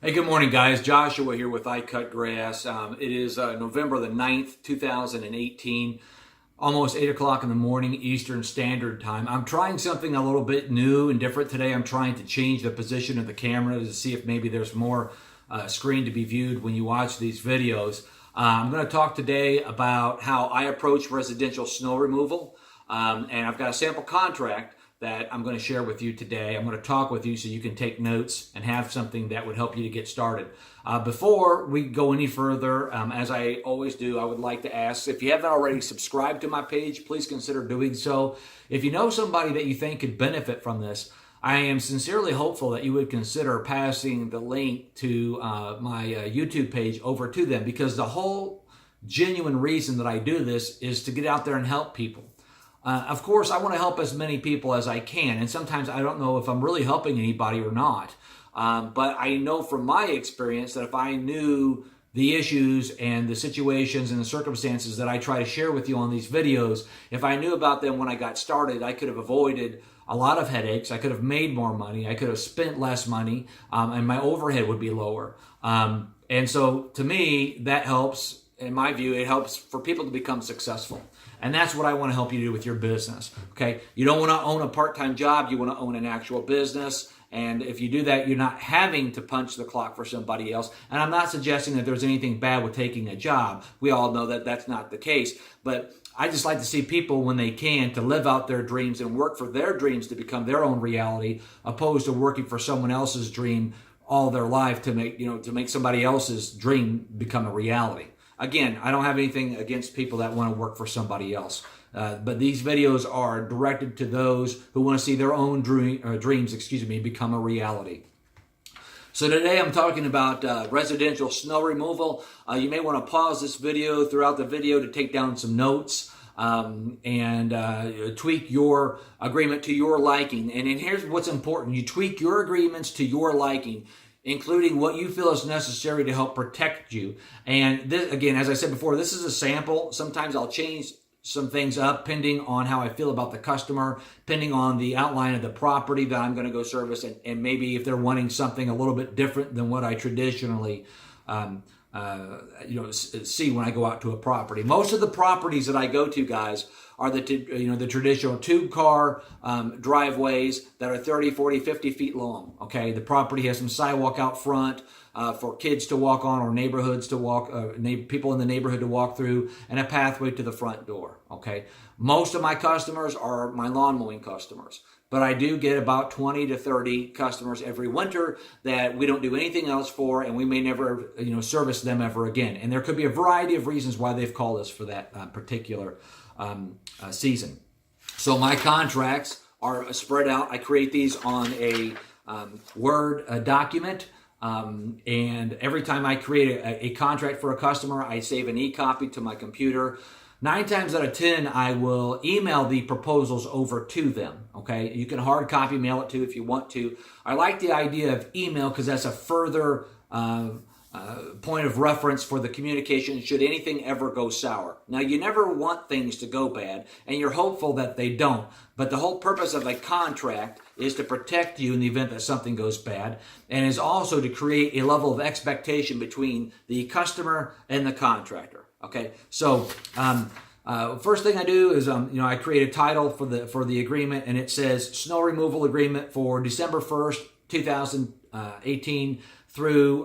Hey, good morning, guys. Joshua here with I Cut Grass. It is November the 9th, 2018, almost 8 o'clock in the morning Eastern Standard Time. I'm trying something a little bit new and different today. I'm trying to change the position of the camera to see if maybe there's more screen to be viewed when you watch these videos. I'm going to talk today about how I approach residential snow removal, and I've got a sample contract that I'm going to share with you today. I'm going to talk with you so you can take notes and have something that would help you to get started. Before we go any further, as I always do, I would like to ask, if you haven't already subscribed to my page, please consider doing so. If you know somebody that you think could benefit from this, I am sincerely hopeful that you would consider passing the link to my YouTube page over to them, because the whole genuine reason that I do this is to get out there and help people. Of course, I want to help as many people as I can, and sometimes I don't know if I'm really helping anybody or not. But I know from my experience that if I knew the issues and the situations and the circumstances that I try to share with you on these videos, if I knew about them when I got started, I could have avoided a lot of headaches. I could have made more money. I could have spent less money, and my overhead would be lower. And so to me, that helps. In my view, it helps for people to become successful. And that's what I want to help you do with your business. Okay? You don't want to own a part-time job. You want to own an actual business. And if you do that, you're not having to punch the clock for somebody else. And I'm not suggesting that there's anything bad with taking a job. We all know that that's not the case. But I just like to see people, when they can, to live out their dreams and work for their dreams to become their own reality, opposed to working for someone else's dream all their life to make somebody else's dream become a reality. Again, I don't have anything against people that want to work for somebody else. But these videos are directed to those who want to see their own dreams become a reality. So today I'm talking about residential snow removal. You may want to pause this video throughout the video to take down some notes and tweak your agreement to your liking. And here's what's important. You tweak your agreements to your liking, including what you feel is necessary to help protect you. And this, again, as I said before, this is a sample. Sometimes I'll change some things up pending on how I feel about the customer, pending on the outline of the property that I'm going to go service, and maybe if they're wanting something a little bit different than what I traditionally see when I go out to a property. Most of the properties that I go to, guys, are the traditional two-car driveways that are 30, 40, 50 feet long. Okay, the property has some sidewalk out front for kids to walk on, or neighborhoods to walk, people in the neighborhood to walk through, and a pathway to the front door. Okay, most of my customers are my lawn mowing customers. But I do get about 20 to 30 customers every winter that we don't do anything else for, and we may never, service them ever again. And there could be a variety of reasons why they've called us for that particular season. So my contracts are spread out. I create these on a Word document. And every time I create a contract for a customer, I save an e-copy to my computer. 9 times out of 10, I will email the proposals over to them, okay? You can hard copy mail it to if you want to. I like the idea of email because that's a further point of reference for the communication should anything ever go sour. Now, you never want things to go bad, and you're hopeful that they don't. But the whole purpose of a contract is to protect you in the event that something goes bad, and is also to create a level of expectation between the customer and the contractor. Okay, so first thing I do is I create a title for the agreement, and it says snow removal agreement for December 1st, 2018 through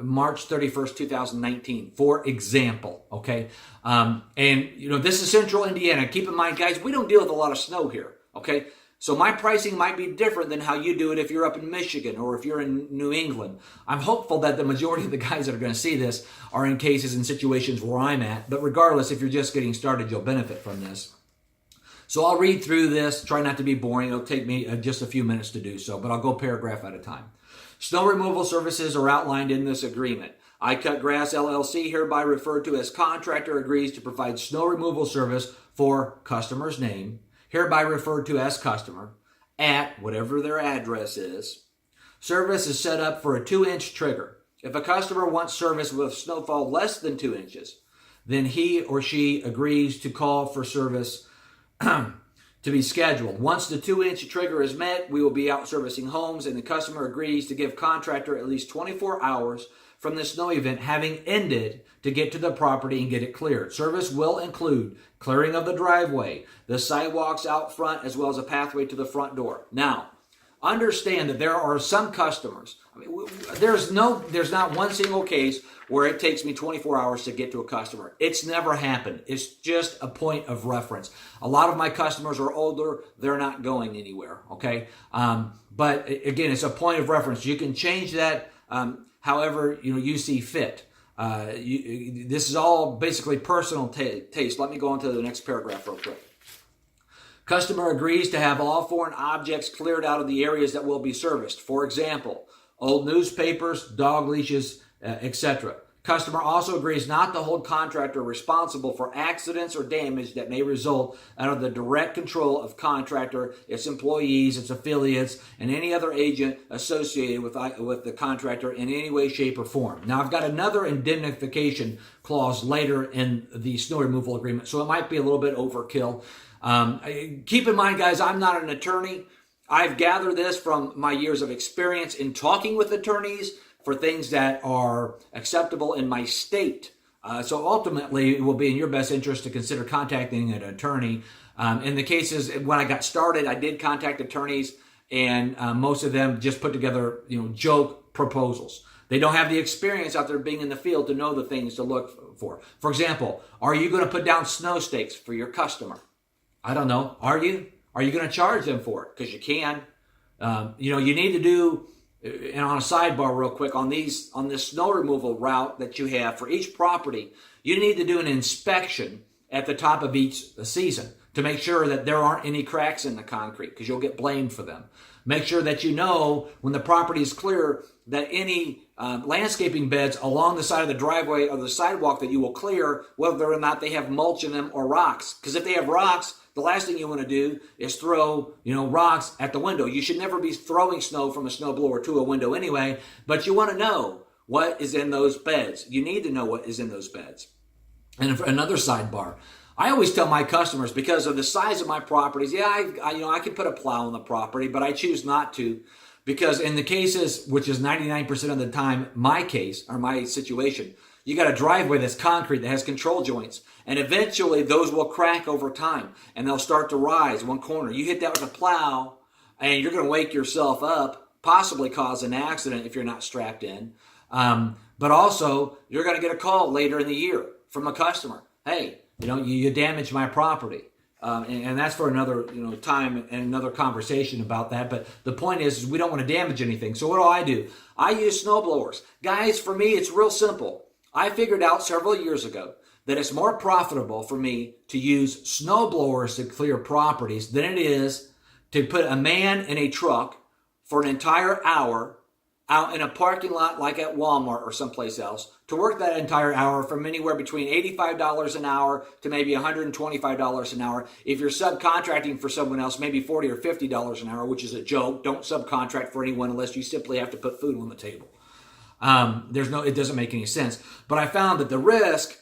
March 31st, 2019, for example. Okay, and this is Central Indiana. Keep in mind, guys, we don't deal with a lot of snow here. Okay. So my pricing might be different than how you do it if you're up in Michigan or if you're in New England. I'm hopeful that the majority of the guys that are going to see this are in cases and situations where I'm at. But regardless, if you're just getting started, you'll benefit from this. So I'll read through this, try not to be boring. It'll take me just a few minutes to do so, but I'll go paragraph at a time. Snow removal services are outlined in this agreement. I Cut Grass LLC, hereby referred to as contractor, agrees to provide snow removal service for customer's name, hereby referred to as customer, at whatever their address is. Service is set up for a 2-inch trigger. If a customer wants service with snowfall less than 2 inches, then he or she agrees to call for service to be scheduled. Once the 2-inch trigger is met, we will be out servicing homes, and the customer agrees to give contractor at least 24 hours from the snow event having ended to get to the property and get it cleared. Service will include clearing of the driveway, the sidewalks out front, as well as a pathway to the front door. Now, understand that there are some customers. There's not one single case where it takes me 24 hours to get to a customer. It's never happened. It's just a point of reference. A lot of my customers are older. They're not going anywhere, okay? But again, it's a point of reference. You can change that however you see fit. This is all basically personal taste. Let me go on to the next paragraph real quick. Customer agrees to have all foreign objects cleared out of the areas that will be serviced. For example, old newspapers, dog leashes, etc. Customer also agrees not to hold contractor responsible for accidents or damage that may result out of the direct control of contractor, its employees, its affiliates, and any other agent associated with the contractor in any way, shape, or form. Now, I've got another indemnification clause later in the snow removal agreement, so it might be a little bit overkill. Keep in mind, guys, I'm not an attorney. I've gathered this from my years of experience in talking with attorneys for things that are acceptable in my state. So ultimately, it will be in your best interest to consider contacting an attorney. In the cases when I got started, I did contact attorneys, and most of them just put together, joke proposals. They don't have the experience out there being in the field to know the things to look for. For example, are you going to put down snow stakes for your customer? I don't know. Are you? Are you going to charge them for it? Because you can. You need to do, and on a sidebar real quick, on this snow removal route that you have for each property, you need to do an inspection at the top of each season to make sure that there aren't any cracks in the concrete, because you'll get blamed for them. Make sure that when the property is clear, that any landscaping beds along the side of the driveway or the sidewalk that you will clear, whether or not they have mulch in them or rocks. Because if they have rocks, the last thing you want to do is throw, rocks at the window. You should never be throwing snow from a snowblower to a window anyway, but you want to know what is in those beds. You need to know what is in those beds. And another sidebar, I always tell my customers, because of the size of my properties, I can put a plow on the property, but I choose not to, because in the cases, which is 99% of the time, my case or my situation, you got a driveway that's concrete that has control joints, and eventually those will crack over time and they'll start to rise one corner. You hit that with a plow and you're going to wake yourself up, possibly cause an accident if you're not strapped in. But also you're going to get a call later in the year from a customer. Hey, you damaged my property. And that's for another time and another conversation about that. But the point is we don't want to damage anything. So what do? I use snow blowers. Guys, for me, it's real simple. I figured out several years ago that it's more profitable for me to use snow blowers to clear properties than it is to put a man in a truck for an entire hour out in a parking lot like at Walmart or someplace else to work that entire hour from anywhere between $85 an hour to maybe $125 an hour. If you're subcontracting for someone else, maybe $40 or $50 an hour, which is a joke. Don't subcontract for anyone unless you simply have to put food on the table. It doesn't make any sense. But I found that the risk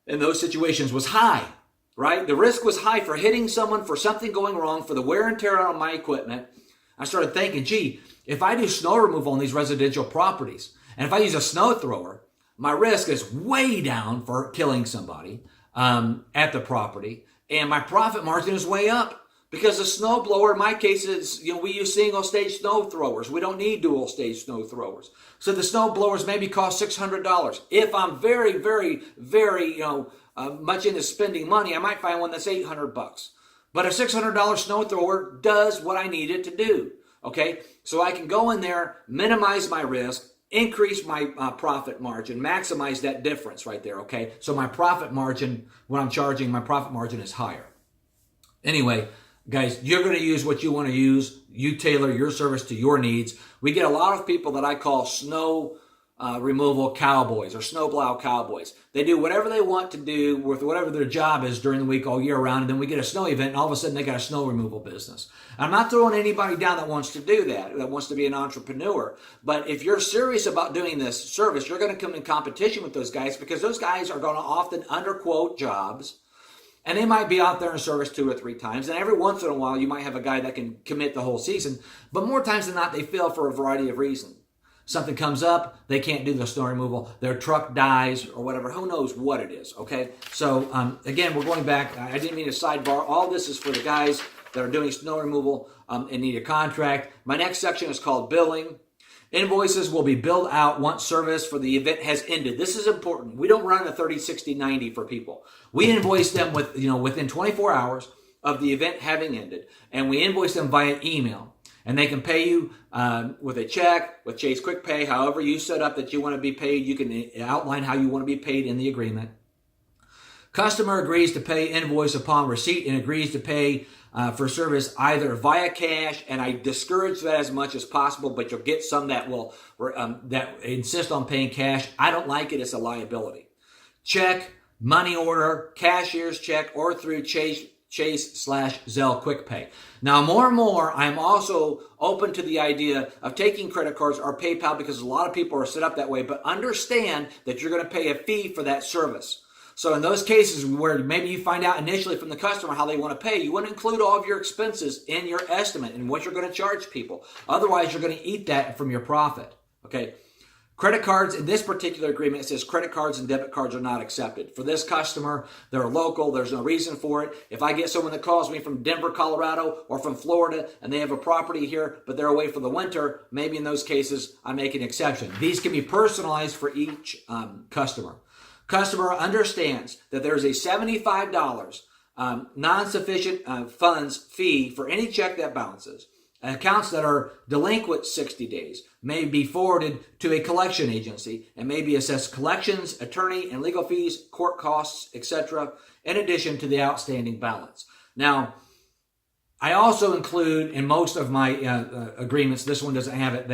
in those situations was high, right? The risk was high for hitting someone, for something going wrong, for the wear and tear on my equipment. I started thinking, if I do snow removal on these residential properties, and if I use a snow thrower, my risk is way down for killing somebody at the property, and my profit margin is way up. Because the snow blower, in my case, is, we use single stage snow throwers. We don't need dual stage snow throwers. So the snow blowers maybe cost $600. If I'm very, very, very, much into spending money, I might find one that's $800. But a $600 snow thrower does what I need it to do. Okay, so I can go in there, minimize my risk, increase my profit margin, maximize that difference right there. Okay, so my profit margin, when I'm charging, my profit margin is higher. Anyway, guys, you're going to use what you want to use. You tailor your service to your needs. We get a lot of people that I call snow removal cowboys or snowplow cowboys. They do whatever they want to do with whatever their job is during the week all year round, and then we get a snow event, and all of a sudden they got a snow removal business. I'm not throwing anybody down that wants to do that wants to be an entrepreneur. But if you're serious about doing this service, you're going to come in competition with those guys, because those guys are going to often underquote jobs. And they might be out there in service 2 or 3 times. And every once in a while, you might have a guy that can commit the whole season. But more times than not, they fail for a variety of reasons. Something comes up, they can't do the snow removal, their truck dies or whatever. Who knows what it is, okay? So, again, we're going back. I didn't mean to sidebar. All this is for the guys that are doing snow removal and need a contract. My next section is called billing. Invoices will be billed out once service for the event has ended. This is important. We don't run a 30, 60, 90 for people. We invoice them within 24 hours of the event having ended, and we invoice them via email. And they can pay you with a check, with Chase Quick Pay, however you set up that you want to be paid. You can outline how you want to be paid in the agreement. Customer agrees to pay invoice upon receipt and agrees to pay for service either via cash, and I discourage that as much as possible, but you'll get some that will that insist on paying cash. I don't like it. It's a liability. Check, money order, cashier's check, or through Chase/Zelle Quick Pay. Now, more and more, I'm also open to the idea of taking credit cards or PayPal because a lot of people are set up that way, but understand that you're going to pay a fee for that service. So in those cases where maybe you find out initially from the customer how they want to pay, you want to include all of your expenses in your estimate and what you're going to charge people. Otherwise, you're going to eat that from your profit. Okay. Credit cards, in this particular agreement, it says credit cards and debit cards are not accepted. For this customer, they're local. There's no reason for it. If I get someone that calls me from Denver, Colorado, or from Florida, and they have a property here, but they're away for the winter, maybe in those cases, I make an exception. These can be personalized for each customer. Customer understands that there's a $75 non-sufficient funds fee for any check that bounces. Accounts that are delinquent 60 days may be forwarded to a collection agency and may be assessed collections, attorney and legal fees, court costs, etc., in addition to the outstanding balance. Now, I also include in most of my agreements, this one doesn't have it,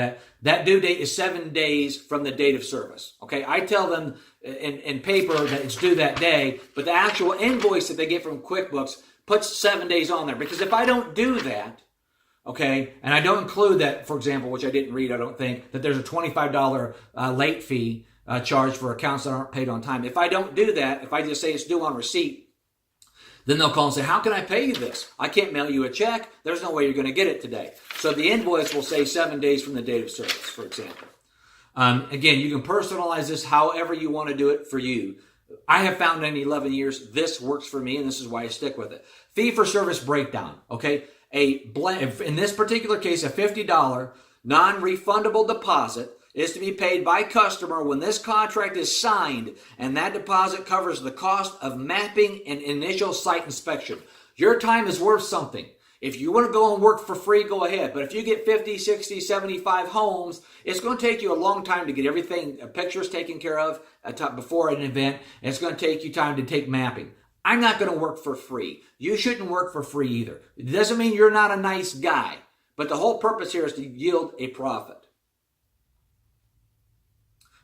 that due date is 7 days from the date of service. Okay, I tell them in paper that it's due that day, but the actual invoice that they get from QuickBooks puts 7 days on there. Because if I don't do that, okay, and I don't include that, for example, which I didn't read, I don't think, that there's a $25 late fee charged for accounts that aren't paid on time. If I don't do that, if I just say it's due on receipt, then they'll call and say, how can I pay you this? I can't mail you a check. There's no way you're going to get it today. So the invoice will say 7 days from the date of service, for example. Again, you can personalize this however you want to do it for you. I have found in 11 years, this works for me, and this is why I stick with it. Fee for service breakdown, okay? In this particular case, a $50 non-refundable deposit is to be paid by customer when this contract is signed, and that deposit covers the cost of mapping and initial site inspection. Your time is worth something. If you want to go and work for free, go ahead. But if you get 50, 60, 75 homes, it's going to take you a long time to get everything, pictures taken care of before an event. And it's going to take you time to take mapping. I'm not going to work for free. You shouldn't work for free either. It doesn't mean you're not a nice guy. But the whole purpose here is to yield a profit.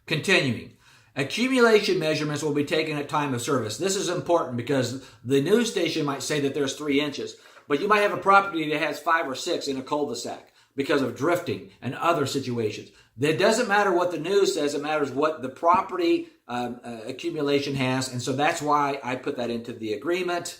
Continuing. Accumulation measurements will be taken at time of service. This is important because the news station might say that there's 3 inches, but you might have a property that has 5 or 6 in a cul-de-sac because of drifting and other situations. It doesn't matter what the news says. It matters what the property accumulation has, and so that's why I put that into the agreement.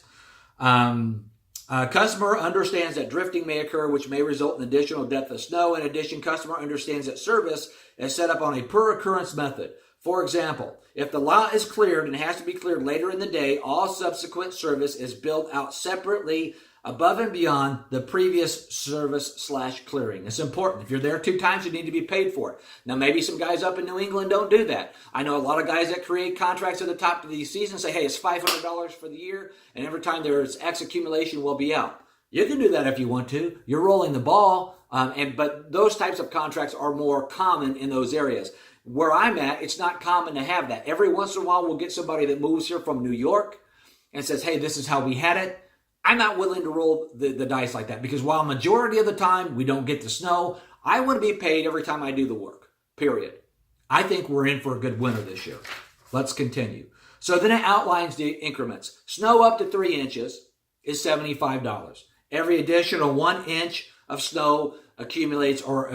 Customer understands that drifting may occur, which may result in additional depth of snow. In addition, customer understands that service is set up on a per occurrence method. For example, if the lot is cleared and has to be cleared later in the day, all subsequent service is billed out separately above and beyond the previous service/clearing. It's important. If you're there 2 times, you need to be paid for it. Now, maybe some guys up in New England don't do that. I know a lot of guys that create contracts at the top of the season say, hey, it's $500 for the year, and every time there's X accumulation, we'll be out. You can do that if you want to. You're rolling the ball, but those types of contracts are more common in those areas. Where I'm at, it's not common to have that. Every once in a while, we'll get somebody that moves here from New York and says, hey, this is how we had it. I'm not willing to roll the dice like that because while majority of the time we don't get the snow, I want to be paid every time I do the work, period. I think we're in for a good winter this year. Let's continue. So then it outlines the increments. Snow up to 3 inches is $75. Every additional 1 inch of snow accumulates or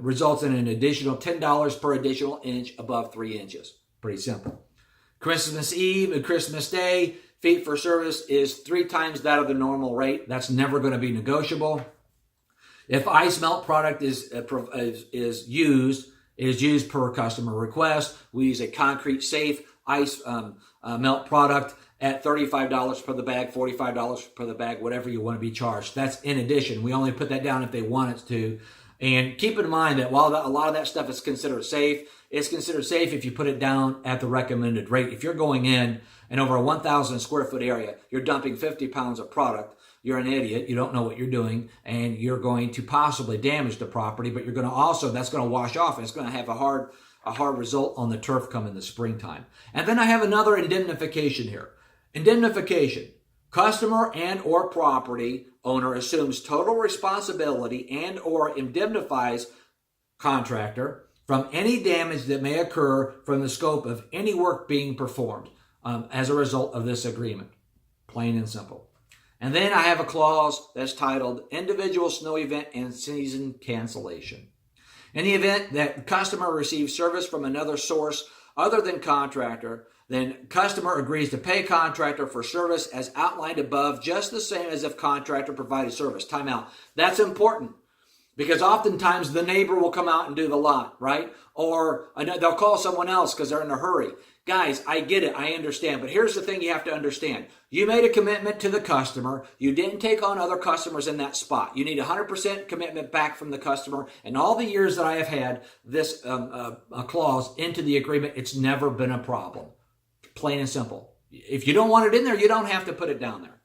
results in an additional $10 per additional inch above 3 inches. Pretty simple. Christmas Eve and Christmas Day, feet for service is 3 times that of the normal rate. That's never going to be negotiable. If ice melt product is used per customer request, we use a concrete safe ice melt product at $35 per the bag, $45 per the bag, whatever you want to be charged. That's in addition. We only put that down if they want us to. And keep in mind that while a lot of that stuff is considered safe, it's considered safe if you put it down at the recommended rate. If you're going in and over a 1,000 square foot area, you're dumping 50 pounds of product, you're an idiot, you don't know what you're doing, and you're going to possibly damage the property, but you're going to also, that's going to wash off, and it's going to have a hard result on the turf come in the springtime. And then I have another indemnification here. Indemnification. Customer and or property owner assumes total responsibility and or indemnifies contractor from any damage that may occur from the scope of any work being performed as a result of this agreement. Plain and simple. And then I have a clause that's titled Individual Snow Event and Season Cancellation. In the event that the customer receives service from another source other than contractor, then customer agrees to pay contractor for service as outlined above, just the same as if contractor provided service. Time out. That's important because oftentimes the neighbor will come out and do the lot, right? Or they'll call someone else because they're in a hurry. Guys, I get it. I understand. But here's the thing you have to understand. You made a commitment to the customer. You didn't take on other customers in that spot. You need 100% commitment back from the customer. And all the years that I have had this clause into the agreement, it's never been a problem. Plain and simple. If you don't want it in there, you don't have to put it down there.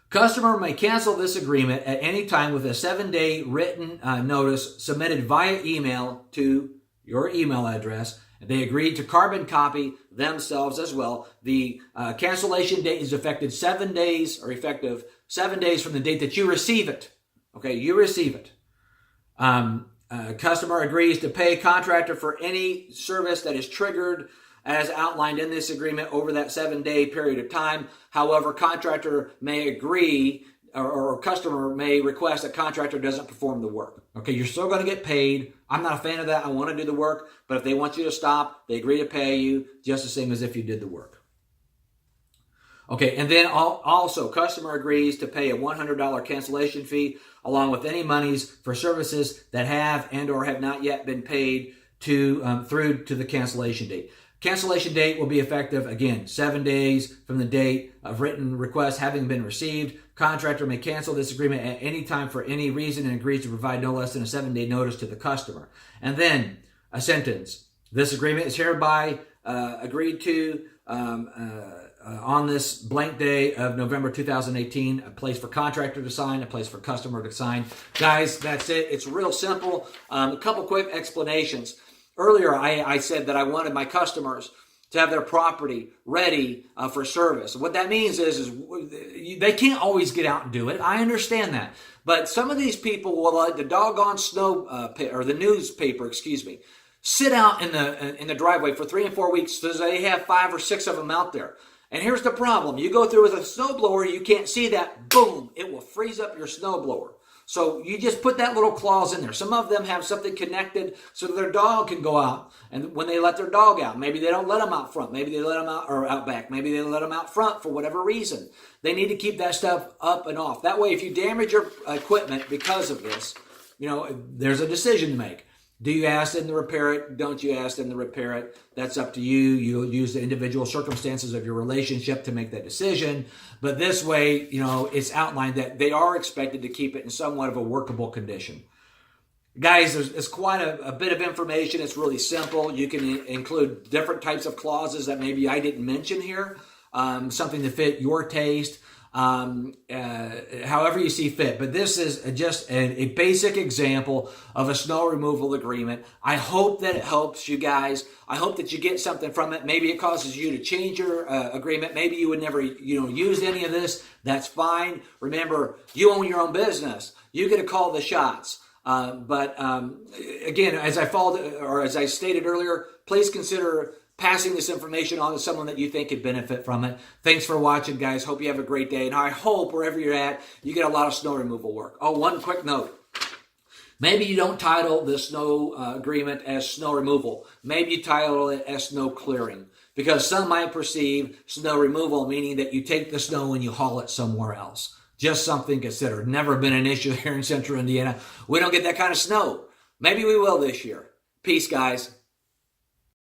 Customer may cancel this agreement at any time with a 7-day written notice submitted via email to your email address. They agreed to carbon copy themselves as well. The cancellation date is effective 7 days from the date that you receive it. Okay, you receive it. Customer agrees to pay contractor for any service that is triggered as outlined in this agreement over that 7-day period of time. However, contractor may agree or customer may request that contractor doesn't perform the work. Okay, you're still going to get paid. I'm not a fan of that. I want to do the work, but if they want you to stop, they agree to pay you just the same as if you did the work. Okay, and then also customer agrees to pay a $100 cancellation fee along with any monies for services that have and or have not yet been paid through to the cancellation date. Cancellation date will be effective, again, 7 days from the date of written request having been received. Contractor may cancel this agreement at any time for any reason and agrees to provide no less than a 7-day notice to the customer. And then a sentence. This agreement is hereby agreed to on this blank day of November 2018, a place for contractor to sign, a place for customer to sign. Guys, that's it. It's real simple. A couple quick explanations. Earlier, I said that I wanted my customers to have their property ready for service. What that means is they can't always get out and do it. I understand that. But some of these people will let the doggone or the newspaper, sit out in the driveway for 3 and 4 weeks so they have 5 or 6 of them out there. And here's the problem. You go through with a snowblower, you can't see that. Boom, it will freeze up your snowblower. So you just put that little clause in there. Some of them have something connected so their dog can go out. And when they let their dog out, maybe they don't let them out front. Maybe they let them out back. Maybe they let them out front for whatever reason. They need to keep that stuff up and off. That way, if you damage your equipment because of this, there's a decision to make. Do you ask them to repair it? Don't you ask them to repair it? That's up to you. You'll use the individual circumstances of your relationship to make that decision. But this way, it's outlined that they are expected to keep it in somewhat of a workable condition. Guys, it's quite a bit of information. It's really simple. You can include different types of clauses that maybe I didn't mention here, something to fit your taste. However you see fit. But this is just a basic example of a snow removal agreement. I hope that it helps you guys. I hope that you get something from it. Maybe it causes you to change your agreement. Maybe you would never use any of this. That's fine. Remember, you own your own business. You get to call the shots. But again, as I stated earlier, please consider passing this information on to someone that you think could benefit from it. Thanks for watching, guys. Hope you have a great day. And I hope wherever you're at, you get a lot of snow removal work. Oh, one quick note. Maybe you don't title the snow agreement as snow removal. Maybe you title it as snow clearing. because some might perceive snow removal meaning that you take the snow and you haul it somewhere else. Just something considered. Never been an issue here in central Indiana. We don't get that kind of snow. Maybe we will this year. Peace, guys.